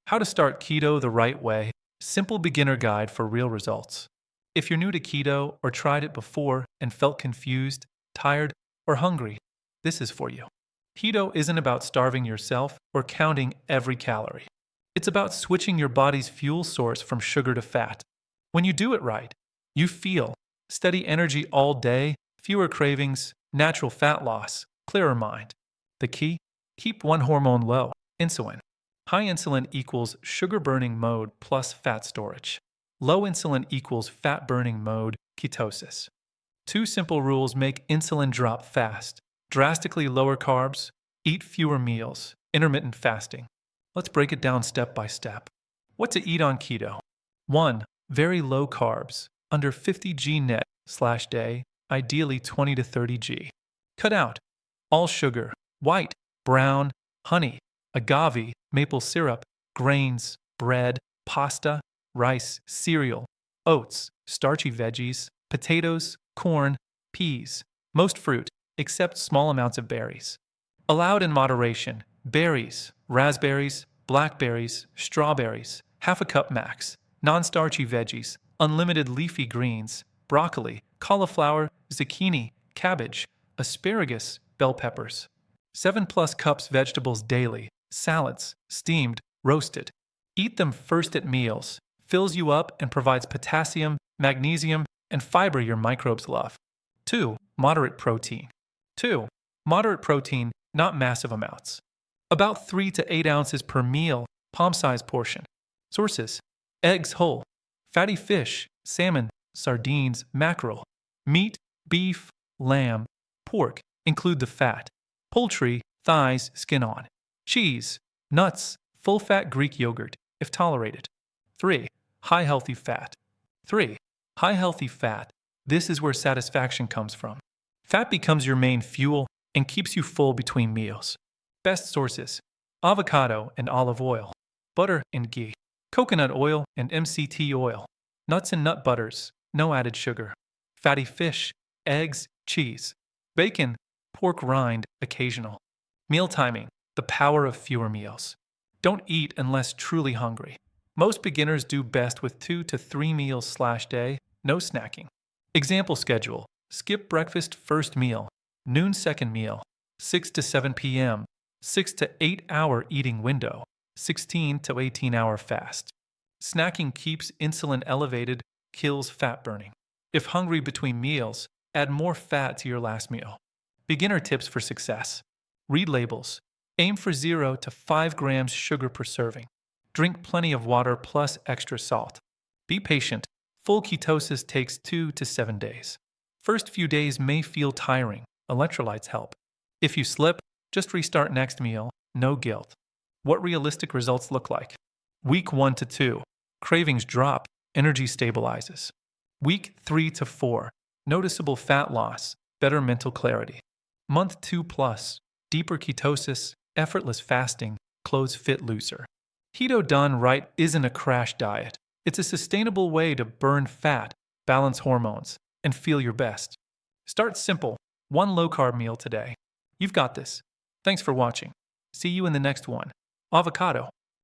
How to start keto the right way. Simple beginner guide for real results. If you're new to keto or tried it before and felt confused, tired, or hungry, this is for you. Keto isn't about starving yourself or counting every calorie. It's about switching your body's fuel source from sugar to fat. When you do it right, you feel steady energy all day, fewer cravings, natural fat loss, clearer mind. The key? Keep one hormone low, insulin. High insulin equals sugar burning mode plus fat storage. Low insulin equals fat burning mode, ketosis. Two simple rules make insulin drop fast. Drastically lower carbs, eat fewer meals, intermittent fasting. Let's break it down step by step. What to eat on keto. 1. Very low carbs, under 50 g net/day, ideally 20 to 30 g. Cut out all sugar, white, brown, honey, agave, maple syrup, grains, bread, pasta, rice, cereal, oats, starchy veggies, potatoes, corn, peas, most fruit, except small amounts of berries. Allowed in moderation, berries, raspberries, blackberries, strawberries, half a cup max, non-starchy veggies, unlimited leafy greens, broccoli, cauliflower, zucchini, cabbage, asparagus, bell peppers. 7+ cups vegetables daily, salads, steamed, roasted. Eat them first at meals, fills you up and provides potassium, magnesium, and fiber your microbes love. 2. Moderate protein. 2. Moderate protein, not massive amounts. About 3 to 8 ounces per meal, palm-sized portion. Sources: eggs whole, fatty fish, salmon, sardines, mackerel, meat, beef, lamb, pork, include the fat, poultry, thighs, skin on, cheese, nuts, full-fat Greek yogurt, if tolerated. 3. High healthy fat. 3. High healthy fat. This is where satisfaction comes from. Fat becomes your main fuel and keeps you full between meals. Best sources: avocado and olive oil, butter and ghee, coconut oil and MCT oil, nuts and nut butters, no added sugar, fatty fish, eggs, cheese, bacon, pork rind, occasional. Meal timing: the power of fewer meals. Don't eat unless truly hungry. Most beginners do best with 2 to 3 meals/day, no snacking. Example schedule: skip breakfast first meal, noon second meal, 6 to 7 p.m., 6 to 8 hour eating window, 16 to 18 hour fast. Snacking keeps insulin elevated, kills fat burning. If hungry between meals, add more fat to your last meal. Beginner tips for success: read labels. Aim for 0 to 5 grams sugar per serving. Drink plenty of water plus extra salt. Be patient. Full ketosis takes 2 to 7 days. First few days may feel tiring. Electrolytes help. If you slip, just restart next meal. No guilt. What realistic results look like. Week 1 to 2. Cravings drop. Energy stabilizes. Week 3 to 4. Noticeable fat loss. Better mental clarity. Month 2+. Deeper ketosis. Effortless fasting. Clothes fit looser. Keto done right isn't a crash diet. It's a sustainable way to burn fat, balance hormones, and feel your best. Start simple. 1 low-carb meal today. You've got this. Thanks for watching. See you in the next one. Avocado.